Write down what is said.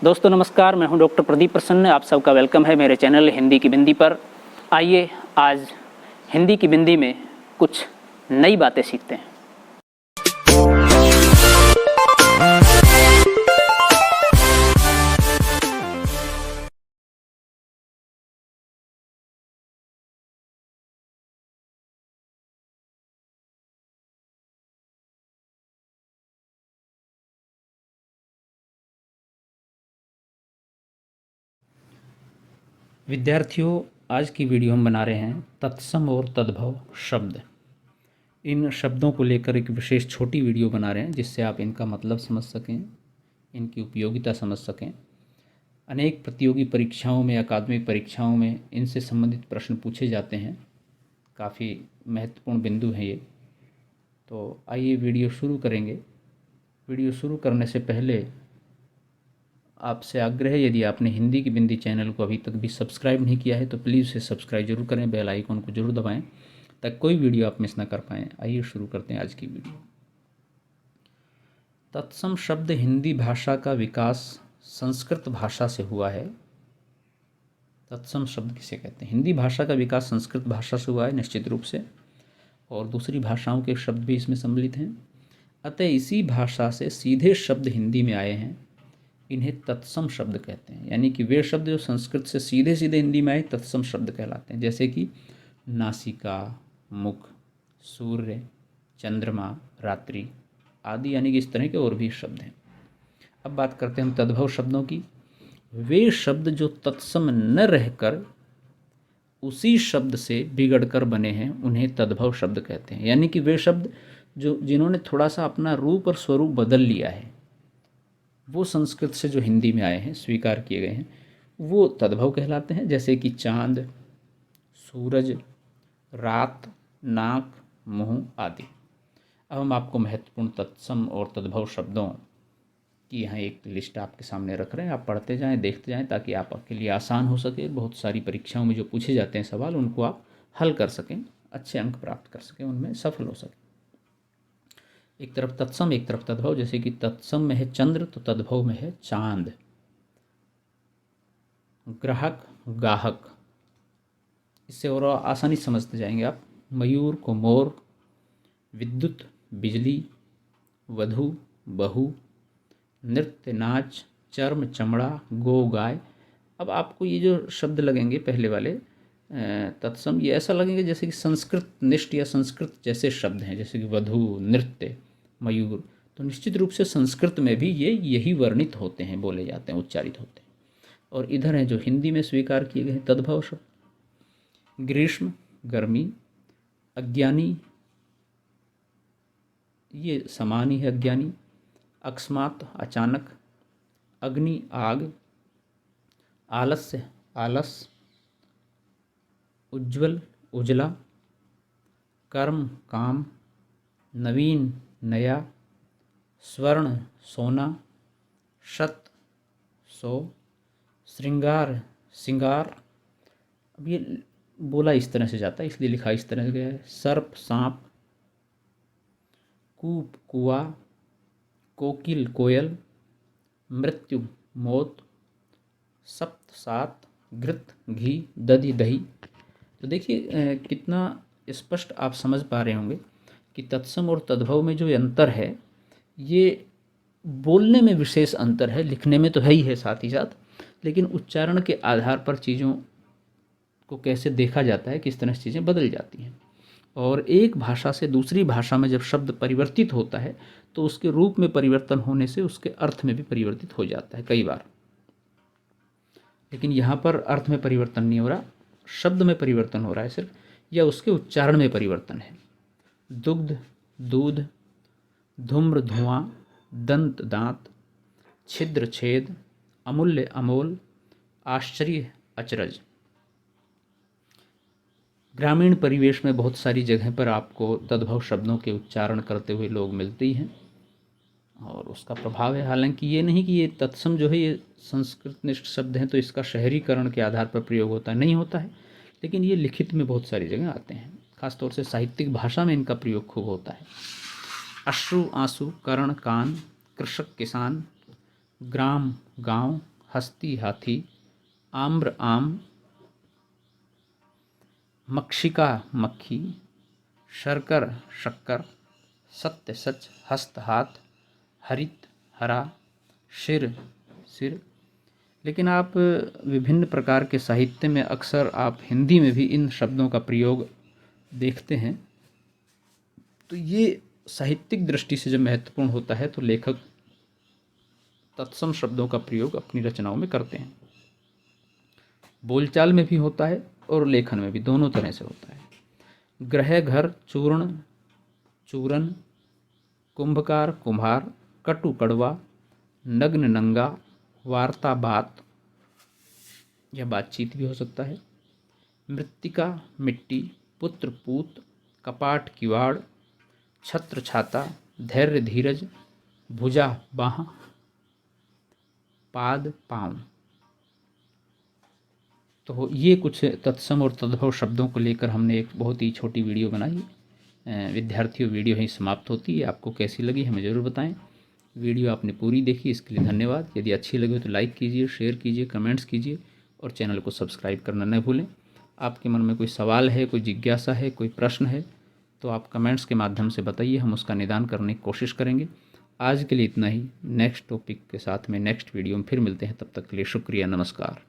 दोस्तों नमस्कार, मैं हूं डॉक्टर प्रदीप प्रसन्न। आप सबका वेलकम है मेरे चैनल हिंदी की बिंदी पर। आइए आज हिंदी की बिंदी में कुछ नई बातें सीखते हैं। विद्यार्थियों, आज की वीडियो हम बना रहे हैं तत्सम और तद्भव शब्द। इन शब्दों को लेकर एक विशेष छोटी वीडियो बना रहे हैं जिससे आप इनका मतलब समझ सकें, इनकी उपयोगिता समझ सकें। अनेक प्रतियोगी परीक्षाओं में, अकादमिक परीक्षाओं में इनसे संबंधित प्रश्न पूछे जाते हैं। काफ़ी महत्वपूर्ण बिंदु हैं ये। तो आइए वीडियो शुरू करेंगे। वीडियो शुरू करने से पहले आपसे आग्रह है, यदि आपने हिंदी की बिंदी चैनल को अभी तक भी सब्सक्राइब नहीं किया है तो प्लीज़ इसे सब्सक्राइब जरूर करें, बेल आइकन को जरूर दबाएं ताकि कोई वीडियो आप मिस ना कर पाएँ। आइए शुरू करते हैं आज की वीडियो। तत्सम शब्द हिंदी भाषा का विकास संस्कृत भाषा से हुआ है। तत्सम शब्द किसे कहते हैं? हिंदी भाषा का विकास संस्कृत भाषा से हुआ है निश्चित रूप से, और दूसरी भाषाओं के शब्द भी इसमें सम्मिलित हैं। अतः इसी भाषा से सीधे शब्द हिंदी में आए हैं, इन्हें तत्सम शब्द कहते हैं। यानी कि वे शब्द जो संस्कृत से सीधे सीधे हिंदी में आए तत्सम शब्द कहलाते हैं। जैसे कि नासिका, मुख, सूर्य, चंद्रमा, रात्रि आदि, यानी कि इस तरह के और भी शब्द हैं। अब बात करते हैं हम तद्भव शब्दों की। वे शब्द जो तत्सम न रहकर उसी शब्द से बिगड़कर बने हैं उन्हें तद्भव शब्द कहते हैं। यानी कि वे शब्द जो जिन्होंने थोड़ा सा अपना रूप और स्वरूप बदल लिया है, वो संस्कृत से जो हिंदी में आए हैं, स्वीकार किए गए हैं, वो तद्भव कहलाते हैं। जैसे कि चांद, सूरज, रात, नाक, मुंह आदि। अब हम आपको महत्वपूर्ण तत्सम और तद्भव शब्दों की यहाँ एक लिस्ट आपके सामने रख रहे हैं। आप पढ़ते जाएं, देखते जाएं ताकि आपके लिए आसान हो सके। बहुत सारी परीक्षाओं में जो पूछे जाते हैं सवाल, उनको आप हल कर सकें, अच्छे अंक प्राप्त कर सकें, उनमें सफल हो सकें। एक तरफ तत्सम, एक तरफ तद्भव। जैसे कि तत्सम में है चंद्र तो तद्भव में है चांद। ग्राहक, गाहक, इससे और आसानी समझते जाएंगे आप। मयूर को मोर, विद्युत बिजली, वधु बहू, नृत्य नाच, चर्म चमड़ा, गो गाय। अब आपको ये जो शब्द लगेंगे पहले वाले तत्सम, ये ऐसा लगेंगे जैसे कि संस्कृत निष्ठ या संस्कृत जैसे शब्द हैं। जैसे कि वधु, नृत्य, मयूर, तो निश्चित रूप से संस्कृत में भी ये यही वर्णित होते हैं, बोले जाते हैं, उच्चारित होते हैं। और इधर हैं जो हिंदी में स्वीकार किए गए तद्भव शब्द। ग्रीष्म गर्मी, अज्ञानी, ये समान ही है अज्ञानी। अकस्मात अचानक, अग्नि आग, आलस्य आलस, उज्ज्वल उजला, कर्म काम, नवीन नया, स्वर्ण सोना, शत सौ, श्रृंगार सिंगार। अब ये बोला इस तरह से जाता है इसलिए लिखा इस तरह से गया है। सर्प सांप, कूप कुआ, कोकिल कोयल, मृत्यु मौत, सप्त सात, घृत घी, दधि दही। तो देखिए कितना स्पष्ट आप समझ पा रहे होंगे कि तत्सम और तद्भव में जो अंतर है, ये बोलने में विशेष अंतर है, लिखने में तो है ही है साथ ही साथ, लेकिन उच्चारण के आधार पर चीज़ों को कैसे देखा जाता है, किस तरह से चीज़ें बदल जाती हैं। और एक भाषा से दूसरी भाषा में जब शब्द परिवर्तित होता है तो उसके रूप में परिवर्तन होने से उसके अर्थ में भी परिवर्तित हो जाता है कई बार। लेकिन यहाँ पर अर्थ में परिवर्तन नहीं हो रहा, शब्द में परिवर्तन हो रहा है सिर्फ, या उसके उच्चारण में परिवर्तन है। दुग्ध दूध, धूम्र धुआं, दंत दांत, छिद्र छेद, अमूल्य अमोल, आश्चर्य अचरज। ग्रामीण परिवेश में बहुत सारी जगह पर आपको तद्भव शब्दों के उच्चारण करते हुए लोग मिलते ही हैं और उसका प्रभाव है। हालांकि ये नहीं कि ये तत्सम जो है ये संस्कृतनिष्ठ शब्द हैं तो इसका शहरीकरण के आधार पर प्रयोग होता है, नहीं होता है, लेकिन ये लिखित में बहुत सारी जगह आते हैं। खासतौर से साहित्यिक भाषा में इनका प्रयोग खूब होता है। अश्रु आंसू, कर्ण कान, कृषक किसान, ग्राम गांव, हस्ती हाथी, आम्र आम, मक्षिका मक्खी, शर्कर शक्कर, सत्य सच, हस्त हाथ, हरित हरा, शिर सिर। लेकिन आप विभिन्न प्रकार के साहित्य में अक्सर आप हिंदी में भी इन शब्दों का प्रयोग देखते हैं। तो ये साहित्यिक दृष्टि से जब महत्वपूर्ण होता है तो लेखक तत्सम शब्दों का प्रयोग अपनी रचनाओं में करते हैं। बोलचाल में भी होता है और लेखन में भी, दोनों तरह से होता है। ग्रह घर चूर्ण चूरन, कुंभकार कुम्हार, कटु कड़वा, नग्न नंगा, वार्ता बात या बातचीत भी हो सकता है। मृत्तिका मिट्टी, पुत्र पूत, कपाट किवाड़, छत्र छाता, धैर्य धीरज, भुजा बाह, पाद पाँव। तो ये कुछ तत्सम और तद्भव शब्दों को लेकर हमने एक बहुत ही छोटी वीडियो बनाई। विद्यार्थियों, वीडियो यहीं समाप्त होती है। आपको कैसी लगी हमें ज़रूर बताएं। वीडियो आपने पूरी देखी, इसके लिए धन्यवाद। यदि अच्छी लगे तो लाइक कीजिए, शेयर कीजिए, कमेंट्स कीजिए और चैनल को सब्सक्राइब करना न भूलें। आपके मन में कोई सवाल है, कोई जिज्ञासा है, कोई प्रश्न है तो आप कमेंट्स के माध्यम से बताइए, हम उसका निदान करने की कोशिश करेंगे। आज के लिए इतना ही। नेक्स्ट टॉपिक के साथ में नेक्स्ट वीडियो में फिर मिलते हैं। तब तक के लिए शुक्रिया, नमस्कार।